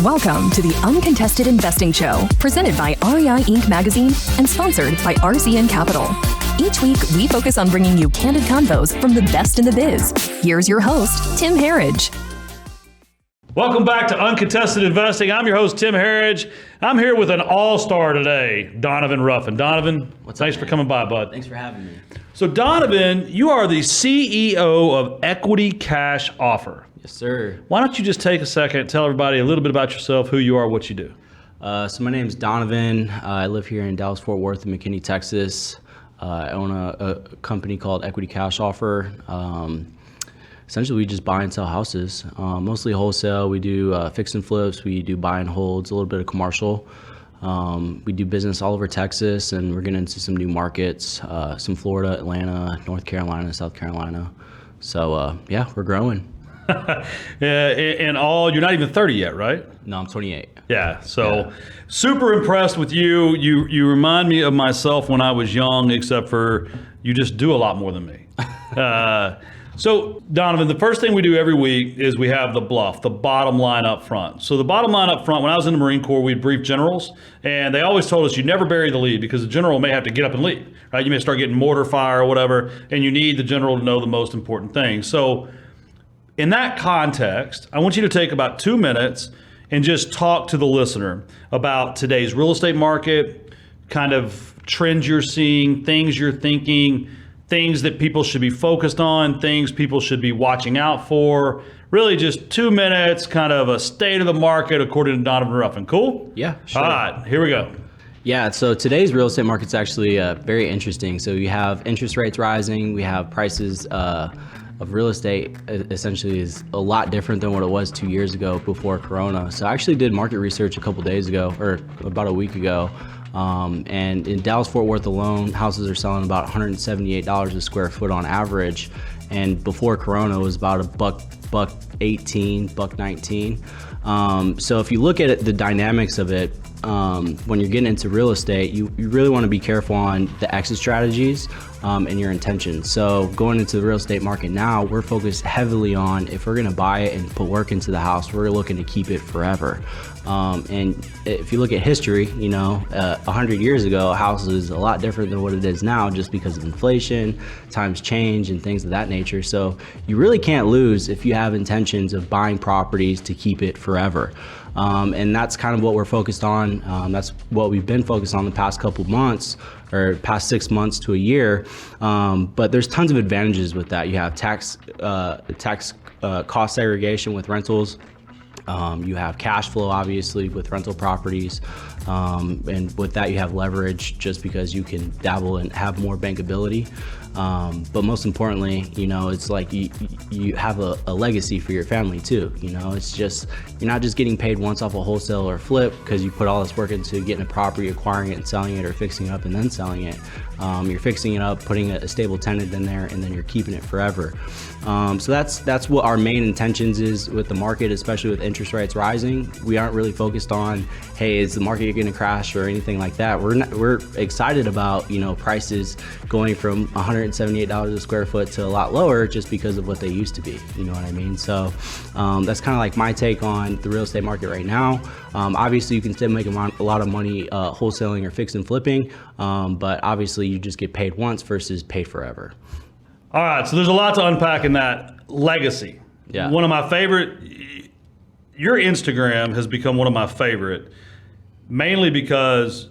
Welcome to the Uncontested Investing Show, presented by REI Inc. magazine and sponsored by RCN Capital. Each week, we focus on bringing you candid convos from the best in the biz. Here's your host, Tim Herriage. Welcome back to Uncontested Investing. I'm your host, Tim Herriage. I'm here with an all-star today, Donovan Ruffin. Donovan, thanks for coming by, bud. Thanks for having me. So Donovan, you are the CEO of Equity Cash Offer. Yes, sir. Why don't you just take a second and tell everybody a little bit about yourself, who you are, what you do. So my name is Donovan. I live here in Dallas-Fort Worth and McKinney, Texas. I own a company called Equity Cash Offer. Essentially, we just buy and sell houses, mostly wholesale. We do fix and flips. We do buy and holds, a little bit of commercial. We do business all over Texas, and we're getting into some new markets, some Florida, Atlanta, North Carolina, South Carolina. So, yeah, we're growing. And all, you're not even 30 yet, right? No, I'm 28. Yeah, so super impressed with you. You remind me of myself when I was young, except for you just do a lot more than me. So Donovan, the first thing we do every week is we have the bluff, the bottom line up front. So the bottom line up front, when I was in the Marine Corps, we'd brief generals, and they always told us you never bury the lead because the general may have to get up and leave, right? You may start getting mortar fire or whatever, and you need the general to know the most important things. So in that context, I want you to take about 2 minutes and just talk to the listener about today's real estate market, kind of trends you're seeing, things you're thinking, things that people should be focused on, things people should be watching out for. Really just 2 minutes, kind of a state of the market according to Donovan Ruffin. Cool? Yeah, sure. All right, here we go. Yeah, so today's real estate market's actually very interesting. So you have interest rates rising, we have prices of real estate essentially is a lot different than what it was 2 years ago before Corona. So I actually did market research a couple days ago, or about a week ago. And in Dallas-Fort Worth alone, houses are selling about $178 a square foot on average. And before Corona, it was about $118, $119. So if you look at it, the dynamics of it, when you're getting into real estate, you really want to be careful on the exit strategies and your intentions. So going into the real estate market now, we're focused heavily on, if we're going to buy it and put work into the house, we're looking to keep it forever. And if you look at history, 100 years ago, a house is a lot different than what it is now just because of inflation, times change, and things of that nature. So you really can't lose if you have intentions of buying properties to keep it forever. And that's kind of what we're focused on. That's what we've been focused on the past couple months, or past 6 months to a year. But there's tons of advantages with that. You have tax cost segregation with rentals. You have cash flow, obviously, with rental properties. And with that, you have leverage just because you can dabble and have more bankability. But most importantly, it's like you have a legacy for your family too. It's just, you're not just getting paid once off a wholesale or flip because you put all this work into getting a property, acquiring it and selling it, or fixing it up and then selling it. You're fixing it up, putting a stable tenant in there, and then you're keeping it forever. So that's what our main intentions is with the market, especially with interest rates rising. We aren't really focused on, hey, is the market going to crash or anything like that. We're excited about prices going from $178 a square foot to a lot lower just because of what they used to be. You know what I mean? So that's kind of like my take on the real estate market right now. Obviously, you can still make a lot of money wholesaling or fix and flipping, but obviously you just get paid once versus paid forever. All right, so there's a lot to unpack in that. Legacy. Yeah. One of my favorite, your Instagram has become one of my favorite, mainly because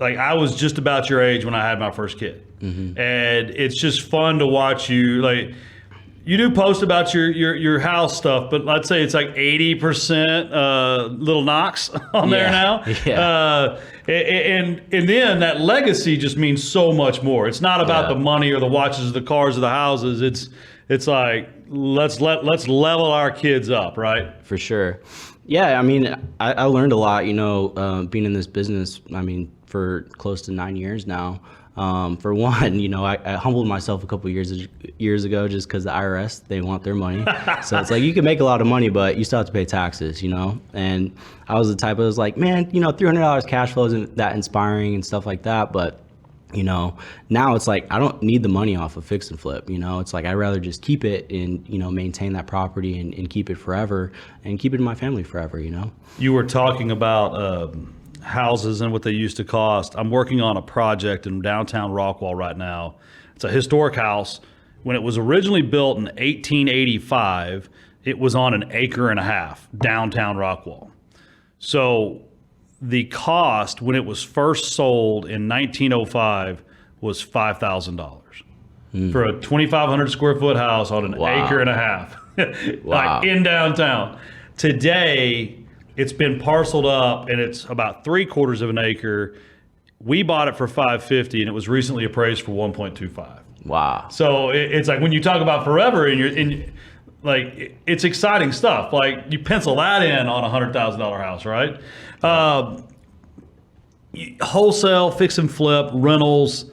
I was just about your age when I had my first kid. Mm-hmm. And it's just fun to watch you. You do post about your house stuff, but let's say it's like 80% little knocks on there now. Yeah. And then that legacy just means so much more. It's not about the money or the watches, or the cars, or the houses. It's like let's level our kids up, right? For sure. Yeah, I mean, I learned a lot, being in this business. I mean, for close to 9 years now. For one, I humbled myself a couple years ago just because the IRS, they want their money. So it's like, you can make a lot of money, but you still have to pay taxes, And I was the type that was like, man, $300 cash flow isn't that inspiring and stuff like that. But Now it's like, I don't need the money off of fix and flip. It's like, I'd rather just keep it and, maintain that property and keep it forever and keep it in my family forever, You were talking about houses and what they used to cost. I'm working on a project in downtown Rockwall right now. It's a historic house. When it was originally built in 1885, it was on an acre and a half, downtown Rockwall. So the cost when it was first sold in 1905 was $5,000 for a 2,500 square foot house on an acre and a half, like in downtown. Today, it's been parceled up and it's about 3/4 of an acre. We bought it for $550 and it was recently appraised for $1.25. Wow. So it's like when you talk about forever and like it's exciting stuff. Like you pencil that in on a $100,000 house, right? Wholesale, fix and flip, rentals,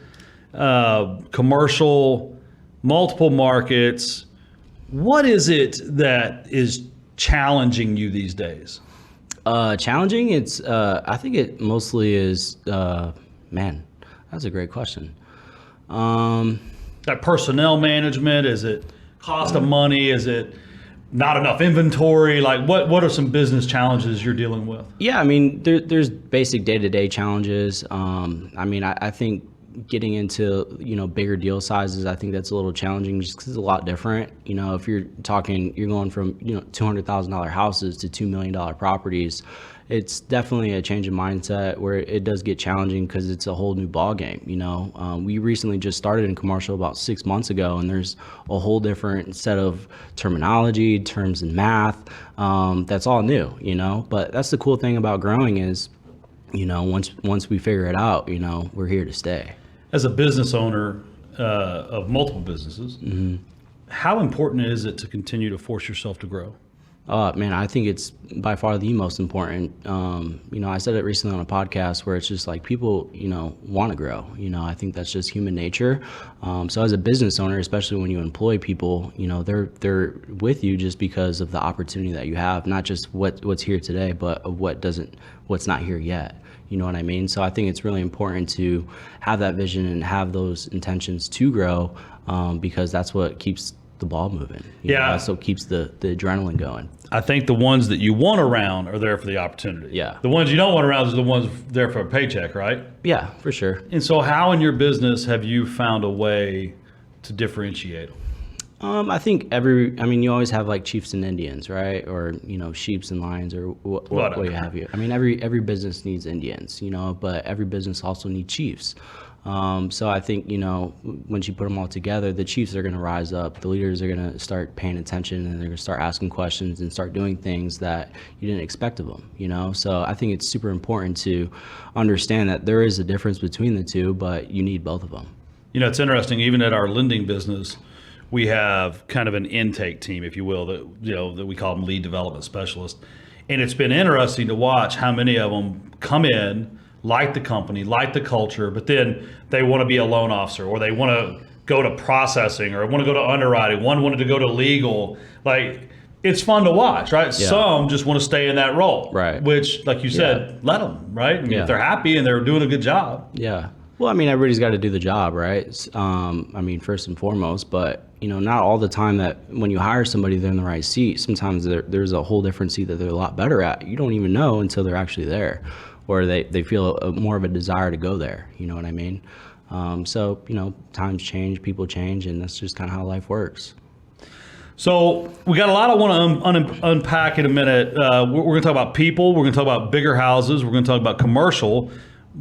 commercial, multiple markets. What is it that is challenging you these days? Challenging? I think it mostly is, man, that's a great question. That personnel management, is it cost of money? Is it not enough inventory? Like what are some business challenges you're dealing with? Yeah, I mean, there's basic day-to-day challenges. I think getting into, bigger deal sizes, I think that's a little challenging just because it's a lot different. If you're going from, $200,000 houses to $2 million properties, it's definitely a change in mindset where it does get challenging because it's a whole new ball game. We recently just started in commercial about 6 months ago, and there's a whole different set of terminology, terms and math. That's all new, but that's the cool thing about growing is, once we figure it out, we're here to stay. As a business owner of multiple businesses, how important is it to continue to force yourself to grow? Man, I think it's by far the most important. I said it recently on a podcast where it's just like people, want to grow. I think that's just human nature. So as a business owner, especially when you employ people, they're with you just because of the opportunity that you have, not just what's here today, but what's not here yet. You know what I mean? So I think it's really important to have that vision and have those intentions to grow, because that's what keeps the ball moving. That's what keeps the adrenaline going. I think the ones that you want around are there for the opportunity. Yeah. The ones you don't want around is the ones there for a paycheck, right? Yeah, for sure. And so how in your business have you found a way to differentiate them? I think you always have like chiefs and Indians, right? Or, sheeps and lions or what have you. I mean, every business needs Indians, but every business also needs chiefs. So I think, once you put them all together, the chiefs are going to rise up. The leaders are going to start paying attention and they're going to start asking questions and start doing things that you didn't expect of them, So I think it's super important to understand that there is a difference between the two, but you need both of them. It's interesting, even at our lending business, we have kind of an intake team, if you will, that we call them lead development specialists. And it's been interesting to watch how many of them come in, like the company, like the culture, but then they want to be a loan officer or they want to go to processing or want to go to underwriting. One wanted to go to legal. Like, it's fun to watch, right? Yeah. Some just want to stay in that role, right? Which, like you said, let them, right? If they're happy and they're doing a good job. Yeah. Well, everybody's got to do the job, right? First and foremost, but, not all the time that when you hire somebody, they're in the right seat. Sometimes there's a whole different seat that they're a lot better at. You don't even know until they're actually there, or they feel more of a desire to go there. You know what I mean? So, times change, people change, and that's just kind of how life works. So we got a lot I want to unpack in a minute. We're going to talk about people. We're going to talk about bigger houses. We're going to talk about commercial,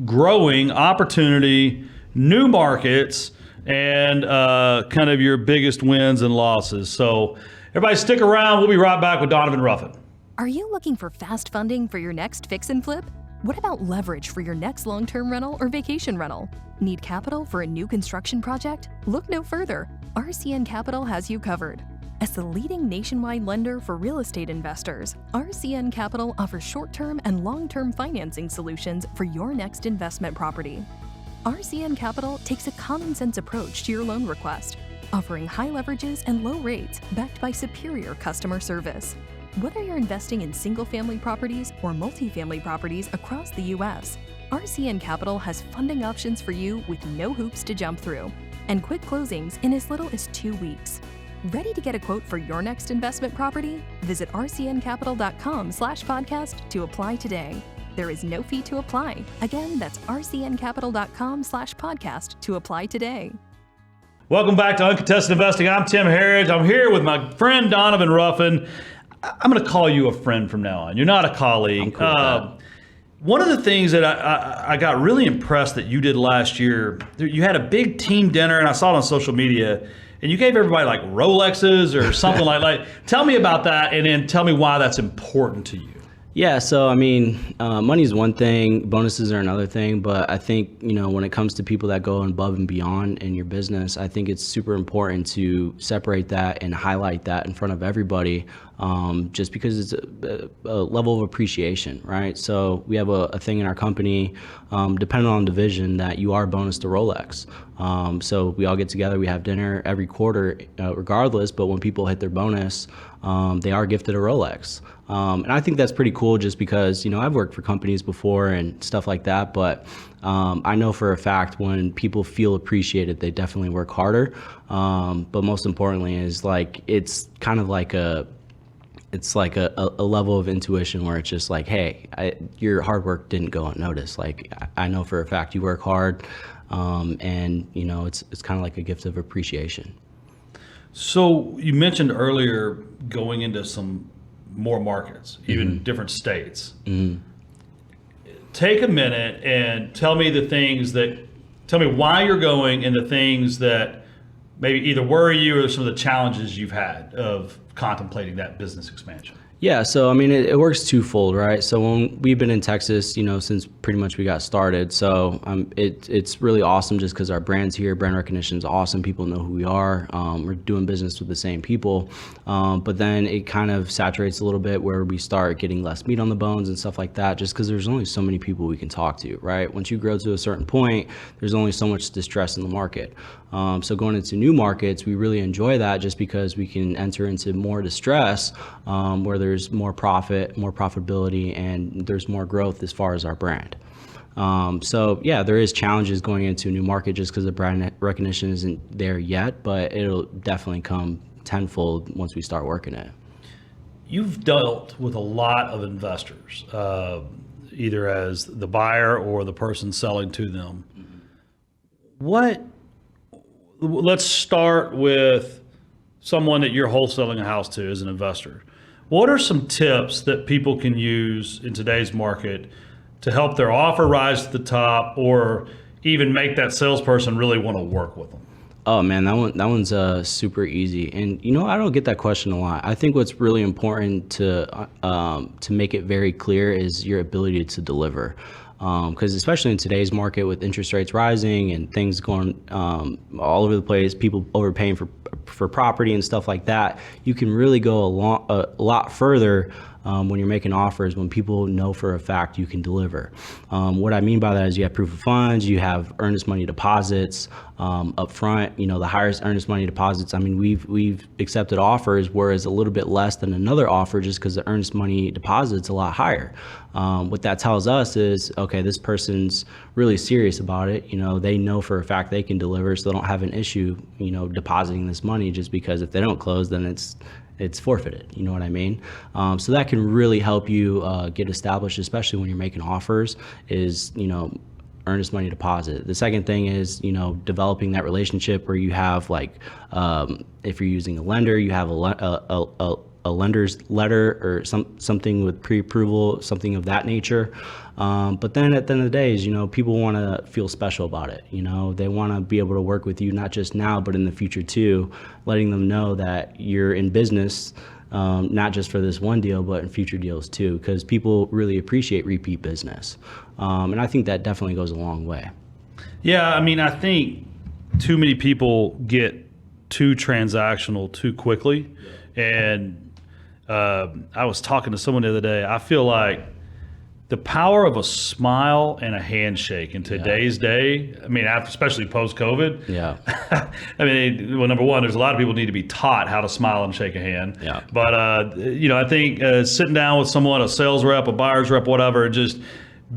growing, opportunity, new markets, and kind of your biggest wins and losses. So everybody stick around. We'll be right back with Donovan Ruffin. Are you looking for fast funding for your next fix and flip? What about leverage for your next long-term rental or vacation rental? Need capital for a new construction project? Look no further. RCN Capital has you covered. As the leading nationwide lender for real estate investors, RCN Capital offers short-term and long-term financing solutions for your next investment property. RCN Capital takes a common-sense approach to your loan request, offering high leverages and low rates backed by superior customer service. Whether you're investing in single-family properties or multifamily properties across the U.S., RCN Capital has funding options for you with no hoops to jump through and quick closings in as little as 2 weeks. Ready to get a quote for your next investment property? Visit rcncapital.com/podcast to apply today. There is no fee to apply. Again, that's rcncapital.com/podcast to apply today. Welcome back to Uncontested Investing. I'm Tim Herriage. I'm here with my friend Donovan Ruffin. I'm going to call you a friend from now on. You're not a colleague. One of the things that I got really impressed that you did last year, you had a big team dinner, and I saw it on social media, and you gave everybody like Rolexes or something like that. Tell me about that, and then tell me why that's important to you. Yeah, so I mean, money is one thing, bonuses are another thing, but I think, when it comes to people that go above and beyond in your business, I think it's super important to separate that and highlight that in front of everybody, just because it's a level of appreciation, right? So we have a thing in our company, depending on division, that you are bonus to Rolex. So we all get together, we have dinner every quarter, regardless, but when people hit their bonus, they are gifted a Rolex. And I think that's pretty cool just because, I've worked for companies before and stuff like that, but I know for a fact when people feel appreciated, they definitely work harder. But most importantly is it's kind of like a level of intuition where it's just like, hey, your hard work didn't go unnoticed. I know for a fact you work hard, and it's kind of like a gift of appreciation. So you mentioned earlier going into some more markets, even different states. Take a minute and tell me why you're going and the things that maybe either worry you or some of the challenges you've had of contemplating that business expansion. Yeah, so I mean, it works twofold, right? So when we've been in Texas, since pretty much we got started, so it's really awesome just because our brand's here, brand recognition is awesome, people know who we are, we're doing business with the same people, but then it kind of saturates a little bit where we start getting less meat on the bones and stuff like that, just because there's only so many people we can talk to, right? Once you grow to a certain point, there's only so much distress in the market. So going into new markets, we really enjoy that just because we can enter into more distress, where there's more profit, more profitability, and there's more growth as far as our brand. So yeah, there is challenges going into a new market just because the brand recognition isn't there yet, but it'll definitely come tenfold once we start working it. You've dealt with a lot of investors, either as the buyer or the person selling to them. Let's start with someone that you're wholesaling a house to as an investor. What are some tips that people can use in today's market to help their offer rise to the top, or even make that salesperson really want to work with them? Oh man, that one's super easy. And I don't get that question a lot. I think what's really important to make it very clear is your ability to deliver. Because especially in today's market with interest rates rising and things going all over the place, people overpaying for property and stuff like that, you can really go a lot further when you're making offers, when people know for a fact you can deliver. What I mean by that is you have proof of funds, you have earnest money deposits up front. The highest earnest money deposits, I mean, we've accepted offers where it's a little bit less than another offer just because the earnest money deposit's a lot higher. What that tells us is, okay, this person's really serious about it. They know for a fact they can deliver, so they don't have an issue, depositing this money, just because if they don't close, then it's forfeited. You know what I mean? So that can really help you get established, especially when you're making offers, is, earnest money deposit. The second thing is, developing that relationship where you have if you're using a lender, you have a lender's letter or something with pre-approval, something of that nature. But then at the end of the day is, people want to feel special about it. They want to be able to work with you, not just now, but in the future too, letting them know that you're in business, not just for this one deal, but in future deals too, because people really appreciate repeat business. And I think that definitely goes a long way. Yeah, I mean, I think too many people get too transactional too quickly. And I was talking to someone the other day. I feel like the power of a smile and a handshake in today's day, I mean, especially post-COVID. Yeah. I mean, well, number one, there's a lot of people need to be taught how to smile and shake a hand. Yeah. But, I think sitting down with someone, a sales rep, a buyer's rep, whatever, just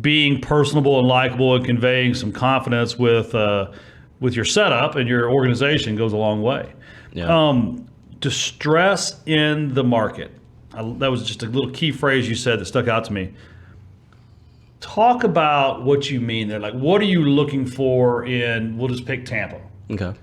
being personable and likable and conveying some confidence with your setup and your organization goes a long way. Yeah. Distress in the market. That was just a little key phrase you said that stuck out to me. Talk about what you mean there. Like, what are you looking for we'll just pick Tampa. Okay.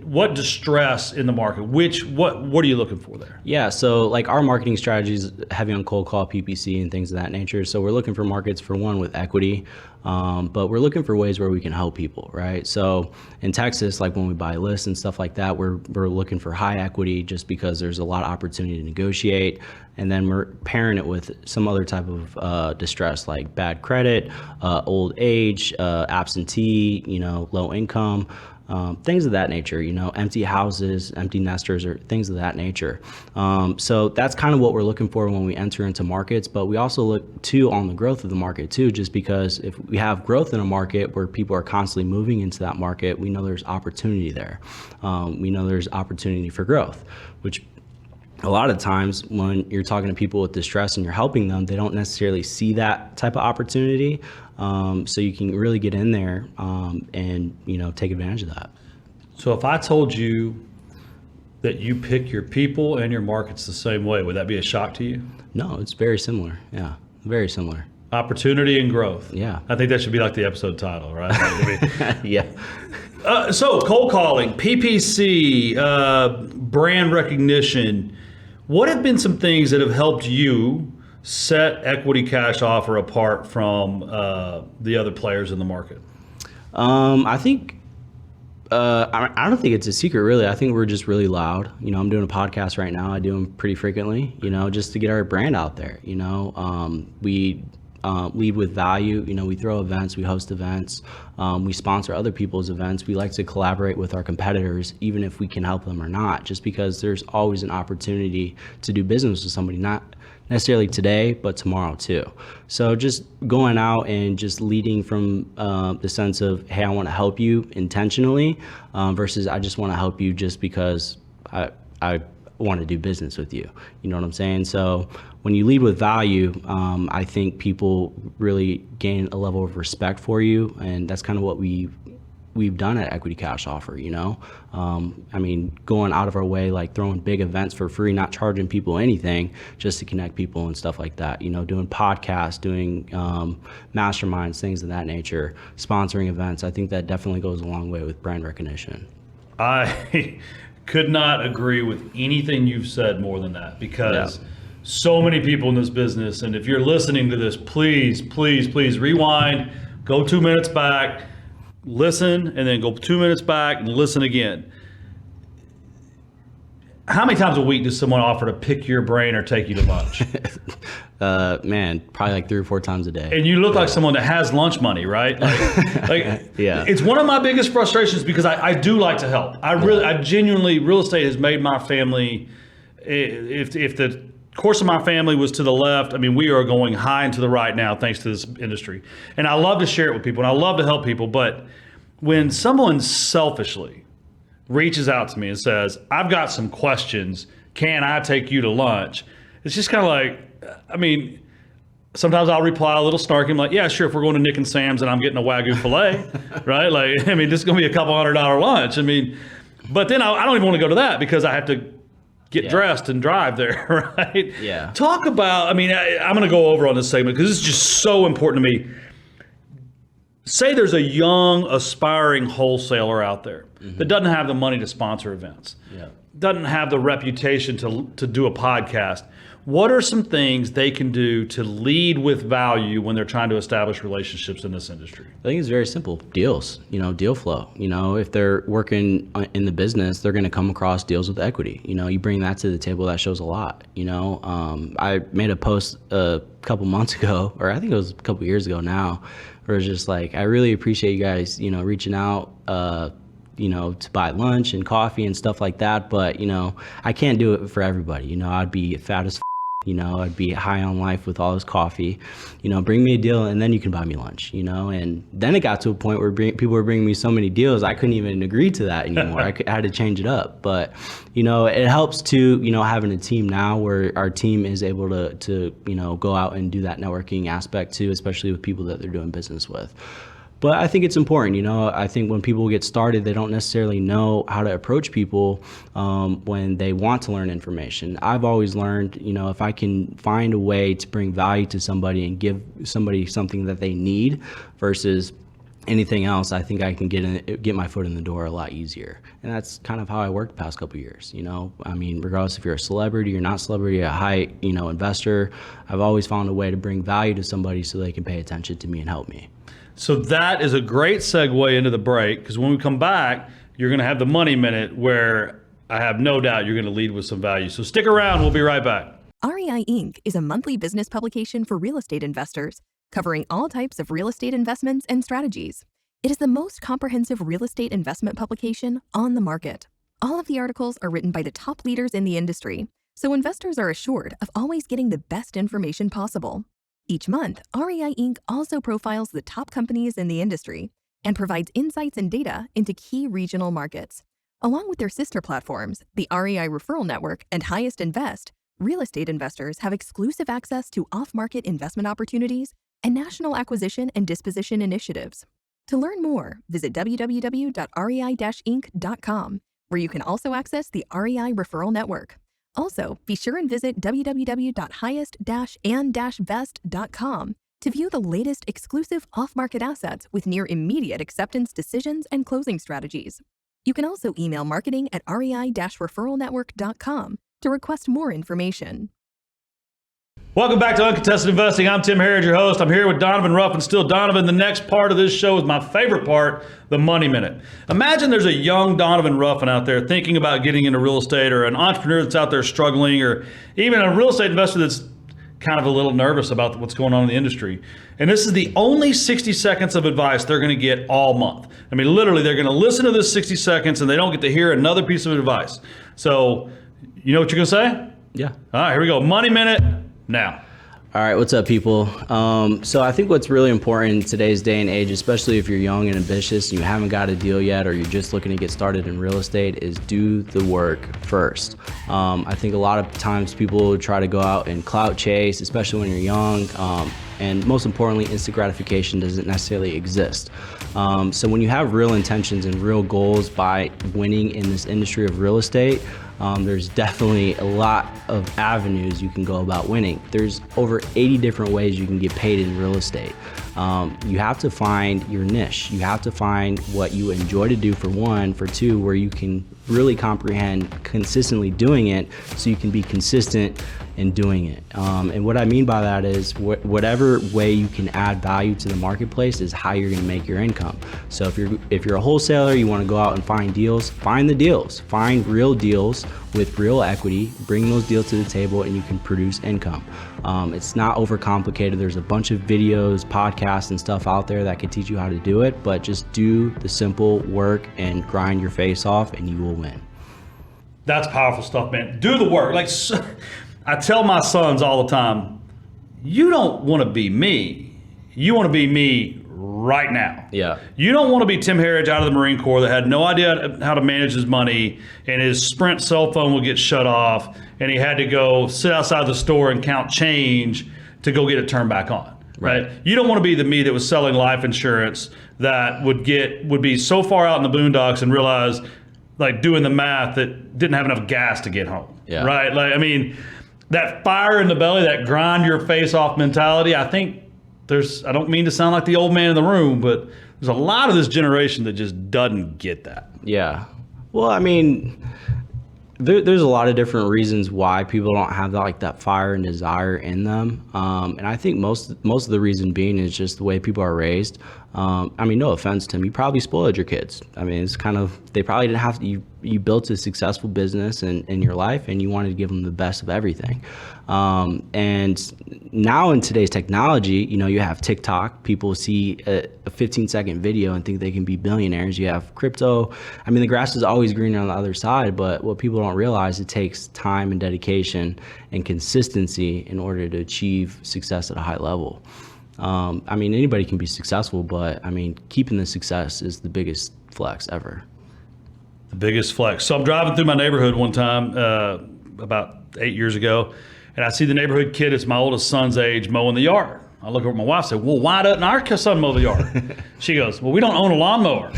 What distress in the market? What are you looking for there? Yeah, so like our marketing strategy is heavy on cold call, PPC, and things of that nature. So we're looking for markets, for one, with equity, but we're looking for ways where we can help people, right? So in Texas, like when we buy lists and stuff like that, we're looking for high equity just because there's a lot of opportunity to negotiate. And then we're pairing it with some other type of distress, like bad credit, old age, absentee, low income. Things of that nature, empty houses, empty nesters, or things of that nature. So that's kind of what we're looking for when we enter into markets. But we also look too on the growth of the market too, just because if we have growth in a market where people are constantly moving into that market, we know there's opportunity there. We know there's opportunity for growth, which a lot of times when you're talking to people with distress and you're helping them, they don't necessarily see that type of opportunity. So you can really get in there and take advantage of that. So if I told you that you pick your people and your markets the same way, would that be a shock to you? No, it's very similar. Yeah, very similar. Opportunity and growth. Yeah. I think that should be like the episode title, right? Yeah. So cold calling, PPC, brand recognition. What have been some things that have helped you set Equity Cash Offer apart from the other players in the market? I think I don't think it's a secret, really. I think we're just really loud. I'm doing a podcast right now. I do them pretty frequently, just to get our brand out there. We lead with value. We throw events, we host events, we sponsor other people's events. We like to collaborate with our competitors, even if we can help them or not, just because there's always an opportunity to do business with somebody, not necessarily today, but tomorrow too. So just going out and just leading from the sense of, hey, I want to help you intentionally versus I just want to help you just because I want to do business with you. You know what I'm saying? So when you lead with value, I think people really gain a level of respect for you, and that's kind of what we've done at Equity Cash Offer. Going out of our way, like throwing big events for free, not charging people anything, just to connect people and stuff like that. Doing podcasts, doing masterminds, things of that nature, sponsoring events. I think that definitely goes a long way with brand recognition. I could not agree with anything you've said more than that, because so many people in this business, and if you're listening to this, please rewind, go 2 minutes back, listen, and then go 2 minutes back and listen again. How many times a week does someone offer to pick your brain or take you to lunch? Man, probably like 3 or 4 times a day. And you look like someone that has lunch money, right? Yeah. It's one of my biggest frustrations, because I do like to help. I genuinely, real estate has made my family, if the course of my family was to the left, we are going high and to the right now thanks to this industry. And I love to share it with people, and I love to help people. But when someone selfishly reaches out to me and says, I've got some questions, can I take you to lunch? It's just kind of like, sometimes I'll reply a little snarky. I'm like, yeah, sure, if we're going to Nick and Sam's and I'm getting a Wagyu filet, right? This is going to be a couple $100 lunch. But then I don't even want to go to that, because I have to get dressed and drive there, right? Yeah. Talk about, I'm going to go over on this segment because this is just so important to me. Say there's a young, aspiring wholesaler out there that doesn't have the money to sponsor events, doesn't have the reputation to do a podcast. What are some things they can do to lead with value when they're trying to establish relationships in this industry? I think it's very simple. Deals, deal flow. If they're working in the business, they're going to come across deals with equity. You bring that to the table, that shows a lot. I made a post a couple months ago, or I think it was a couple years ago now, where it's just like, I really appreciate you guys, reaching out, to buy lunch and coffee and stuff like that. But, I can't do it for everybody. I'd be fat as I'd be high on life with all this coffee, bring me a deal and then you can buy me lunch, and then it got to a point where people were bringing me so many deals, I couldn't even agree to that anymore. I had to change it up. But, it helps to, having a team now where our team is able to go out and do that networking aspect too, especially with people that they're doing business with. But I think it's important, I think when people get started, they don't necessarily know how to approach people when they want to learn information. I've always learned, if I can find a way to bring value to somebody and give somebody something that they need versus anything else, I think I can get my foot in the door a lot easier. And that's kind of how I worked the past couple of years, regardless if you're a celebrity or not celebrity, a high, investor, I've always found a way to bring value to somebody so they can pay attention to me and help me. So that is a great segue into the break, because when we come back, you're going to have the Money Minute where I have no doubt you're going to lead with some value. So stick around. We'll be right back. REI Inc. is a monthly business publication for real estate investors, covering all types of real estate investments and strategies. It is the most comprehensive real estate investment publication on the market. All of the articles are written by the top leaders in the industry, so investors are assured of always getting the best information possible. Each month, REI Inc. also profiles the top companies in the industry and provides insights and data into key regional markets. Along with their sister platforms, the REI Referral Network and Highest Invest, real estate investors have exclusive access to off-market investment opportunities and national acquisition and disposition initiatives. To learn more, visit www.rei-inc.com, where you can also access the REI Referral Network. Also, be sure and visit www.highest-and-best.com to view the latest exclusive off-market assets with near immediate acceptance decisions and closing strategies. You can also email marketing@rei-referralnetwork.com to request more information. Welcome back to Uncontested Investing. I'm Tim Herriage, your host. I'm here with Donovan Ruffin. Still Donovan. The next part of this show is my favorite part, the Money Minute. Imagine there's a young Donovan Ruffin out there thinking about getting into real estate, or an entrepreneur that's out there struggling, or even a real estate investor that's kind of a little nervous about what's going on in the industry. And this is the only 60 seconds of advice they're going to get all month. I mean, literally, they're going to listen to this 60 seconds and they don't get to hear another piece of advice. So, you know what you're going to say? Yeah. All right, here we go. Money Minute. Now. All right, what's up, people? So I think what's really important in today's day and age, especially if you're young and ambitious and you haven't got a deal yet, or you're just looking to get started in real estate, is do the work first. I think a lot of times people try to go out and clout chase, especially when you're young. And most importantly, instant gratification doesn't necessarily exist. So when you have real intentions and real goals by winning in this industry of real estate, there's definitely a lot of avenues you can go about winning. There's over 80 different ways you can get paid in real estate. You have to find your niche. You have to find what you enjoy to do, for one. For two, where you can really comprehend consistently doing it, so you can be consistent in doing it. And what I mean by that is whatever way you can add value to the marketplace is how you're going to make your income. So if you're a wholesaler, you want to go out and find deals, find the deals, find real deals with real equity, bring those deals to the table, and you can produce income. It's not overcomplicated. There's a bunch of videos, podcasts, and stuff out there that can teach you how to do it, but just do the simple work and grind your face off and you will win. That's powerful stuff, man. Do the work. I tell my sons all the time, you don't want to be me. You want to be me right now. Yeah. You don't want to be Tim Herriage out of the Marine Corps that had no idea how to manage his money, and his Sprint cell phone would get shut off, and he had to go sit outside the store and count change to go get it turned back on. Right? You don't want to be the me that was selling life insurance that would be so far out in the boondocks and realize, doing the math, that didn't have enough gas to get home. Yeah. Right? That fire in the belly, that grind your face off mentality, I think I don't mean to sound like the old man in the room, but there's a lot of this generation that just doesn't get that. Yeah. Well, there's a lot of different reasons why people don't have that fire and desire in them. And I think most of the reason being is just the way people are raised. No offense, Tim, you probably spoiled your kids. It's kind of, they probably didn't have to, you built a successful business in your life and you wanted to give them the best of everything. And now in today's technology, you have TikTok, people see a 15-second video and think they can be billionaires. You have crypto. The grass is always greener on the other side, but what people don't realize it takes time and dedication and consistency in order to achieve success at a high level. I mean, anybody can be successful, but I mean, keeping the success is the biggest flex ever. The biggest flex. So I'm driving through my neighborhood one time about 8 years ago, and I see the neighborhood kid, it's my oldest son's age, mowing the yard. I look over at my wife and say, well, why doesn't our son mow the yard? She goes, well, we don't own a lawnmower.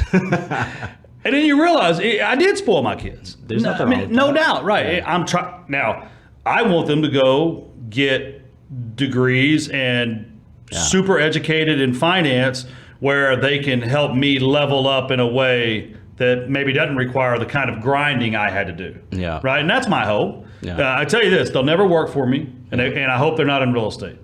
And then you realize I did spoil my kids. There's nothing wrong with no that. doubt, right? Yeah. I'm trying now. I want them to go get degrees and super educated in finance, where they can help me level up in a way that maybe doesn't require the kind of grinding I had to do. Yeah. Right, and that's my hope. Yeah. I tell you this: they'll never work for me, and I hope they're not in real estate.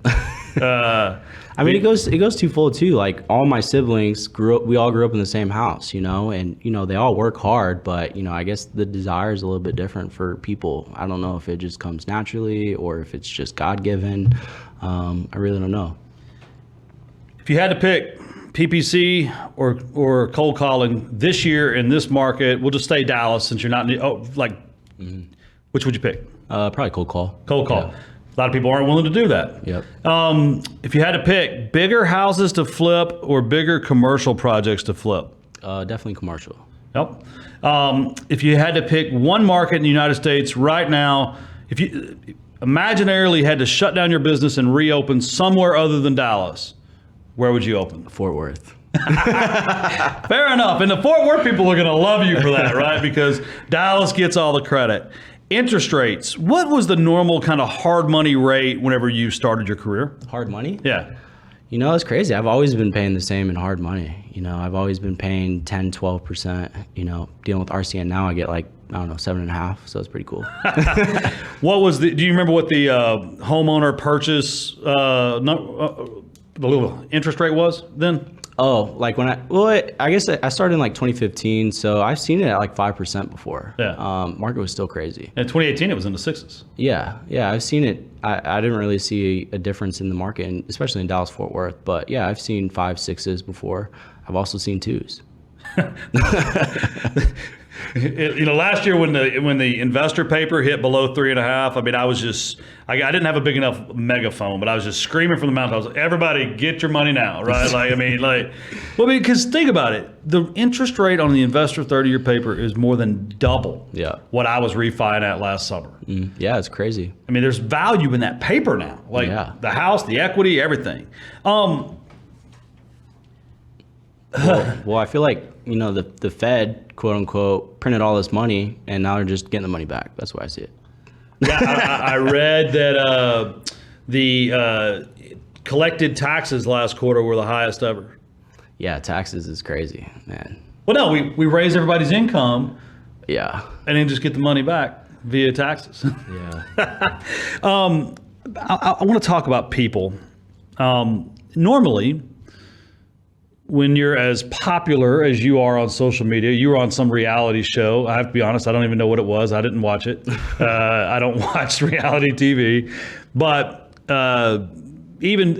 I mean, it goes twofold too. Like, all my siblings we all grew up in the same house, and they all work hard, but I guess the desire is a little bit different for people. I don't know if it just comes naturally or if it's just God-given. I really don't know. If you had to pick PPC or cold calling this year in this market, we'll just stay Dallas since you're not which would you pick? Probably cold call. Cold call. Yeah. A lot of people aren't willing to do that. Yep. If you had to pick bigger houses to flip or bigger commercial projects to flip? Definitely commercial. Yep. If you had to pick one market in the United States right now, if you imaginarily had to shut down your business and reopen somewhere other than Dallas, where would you open? Fort Worth. Fair enough. And the Fort Worth people are going to love you for that, right? Because Dallas gets all the credit. Interest rates. What was the normal kind of hard money rate whenever you started your career? Hard money? Yeah. It's crazy. I've always been paying the same in hard money. I've always been paying 10, 12%. Dealing with RCN now, I get 7.5%. So it's pretty cool. Do you remember what the homeowner purchase the little interest rate was then? Oh, I guess I started in 2015, so I've seen it at 5% before. Yeah. Market was still crazy. In 2018, it was in the sixes. Yeah, I've seen it. I didn't really see a difference in the market, and especially in Dallas Fort Worth. But yeah, I've seen 5, 6s before. I've also seen 2s. Last year when the investor paper hit below 3.5, I mean, I didn't have a big enough megaphone, but I was just screaming from the mountain. I was like, everybody get your money now, right? Because think about it. The interest rate on the investor 30-year paper is more than double what I was refining at last summer. Yeah, it's crazy. I mean, there's value in that paper now. The house, the equity, everything. Well, I feel like, the Fed, quote unquote, printed all this money and now they're just getting the money back. That's why I see it. Yeah, I read that the collected taxes last quarter were the highest ever. Yeah, taxes is crazy, man. Well, no, we raise everybody's income. Yeah. And then just get the money back via taxes. Yeah. I want to talk about people. Normally, when you're as popular as you are on social media, you were on some reality show. I have to be honest, I don't even know what it was. I didn't watch it. I don't watch reality TV. But even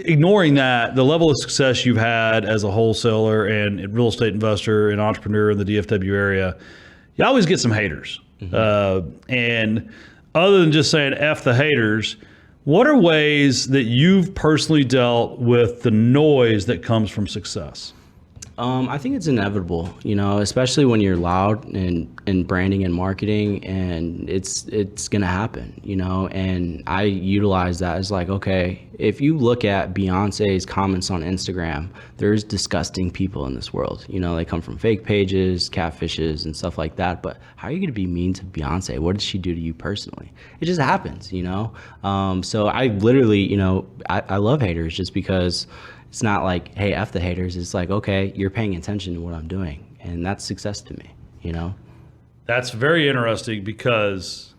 ignoring that, the level of success you've had as a wholesaler and a real estate investor and entrepreneur in the DFW area, you always get some haters. And other than just saying F the haters, what are ways that you've personally dealt with the noise that comes from success? I think it's inevitable, especially when you're loud in branding and marketing, and it's gonna happen, and I utilize that as okay, if you look at Beyonce's comments on Instagram, there's disgusting people in this world. They come from fake pages, catfishes, and stuff like that. But how are you gonna be mean to Beyonce? What did she do to you personally? It just happens, So I literally, I love haters just because it's not hey, F the haters. It's okay, you're paying attention to what I'm doing. And that's success to me, That's very interesting because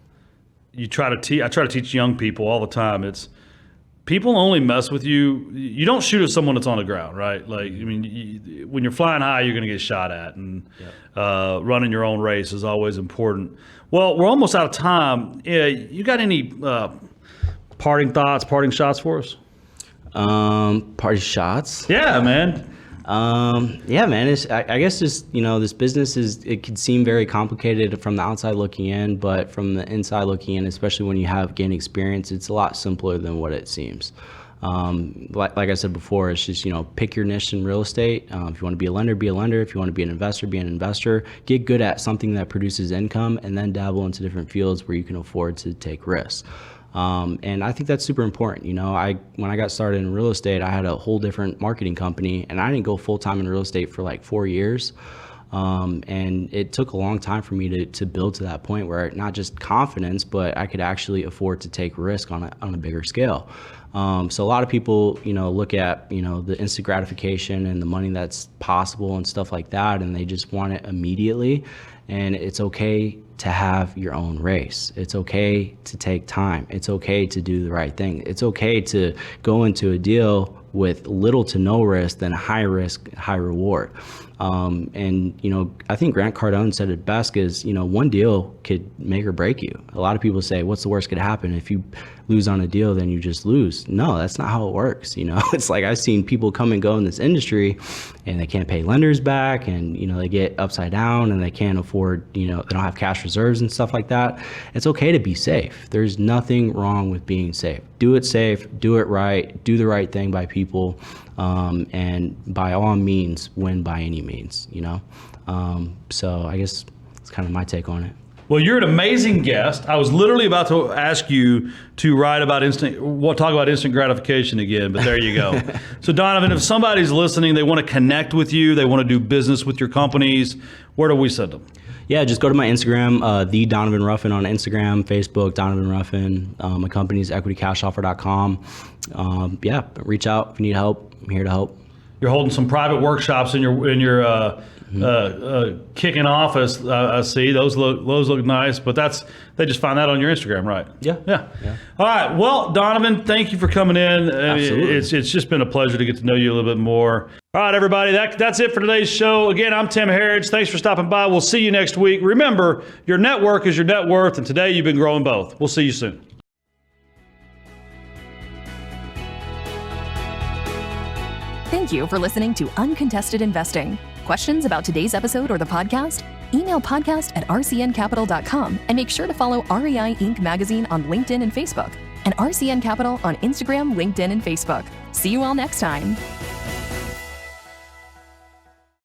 I try to teach young people all the time. It's people only mess with you. You don't shoot at someone that's on the ground, right? When you're flying high, you're going to get shot at. And running your own race is always important. Well, we're almost out of time. You got any parting thoughts, parting shots for us? Party shots. Yeah, man. Yeah, man. I guess just, this business it could seem very complicated from the outside looking in, but from the inside looking in, especially when you have gained experience, it's a lot simpler than what it seems. Like I said before, it's just, pick your niche in real estate. If you want to be a lender, be a lender. If you want to be an investor, be an investor. Get good at something that produces income, and then dabble into different fields where you can afford to take risks. And I think that's super important. When I got started in real estate, I had a whole different marketing company, and I didn't go full time in real estate for like 4 years. And it took a long time for me to build to that point where not just confidence, but I could actually afford to take risk on a bigger scale. So a lot of people, look at, the instant gratification and the money that's possible and stuff like that, and they just want it immediately. And it's okay to have your own race. It's okay to take time. It's okay to do the right thing. It's okay to go into a deal with little to no risk than high risk, high reward. I think Grant Cardone said it best is, one deal could make or break you. A lot of people say, what's the worst could happen? If you lose on a deal, then you just lose. No, that's not how it works. It's like I've seen people come and go in this industry and they can't pay lenders back, and, they get upside down and they can't afford, they don't have cash reserves and stuff like that. It's okay to be safe. There's nothing wrong with being safe. Do it safe, do it right, do the right thing by people. And by all means, win by any means, So I guess it's kind of my take on it. Well, you're an amazing guest. I was literally about to ask you to talk about instant gratification again, but there you go. So Donovan, if somebody's listening, they want to connect with you, they want to do business with your companies, where do we send them? Yeah, just go to my Instagram, the Donovan Ruffin on Instagram, Facebook, Donovan Ruffin. My company's equitycashoffer.com. Reach out if you need help. I'm here to help. You're holding some private workshops in your kicking office. I see those look nice, but they just find that on your Instagram, right? Yeah. All right. Well, Donovan, thank you for coming in. Absolutely. It's just been a pleasure to get to know you a little bit more. All right, everybody. That's it for today's show. Again, I'm Tim Herriage. Thanks for stopping by. We'll see you next week. Remember, your network is your net worth, and today you've been growing both. We'll see you soon. Thank you for listening to Uncontested Investing. Questions about today's episode or the podcast? Email podcast@rcncapital.com and make sure to follow REI Inc. magazine on LinkedIn and Facebook, and RCN Capital on Instagram, LinkedIn, and Facebook. See you all next time.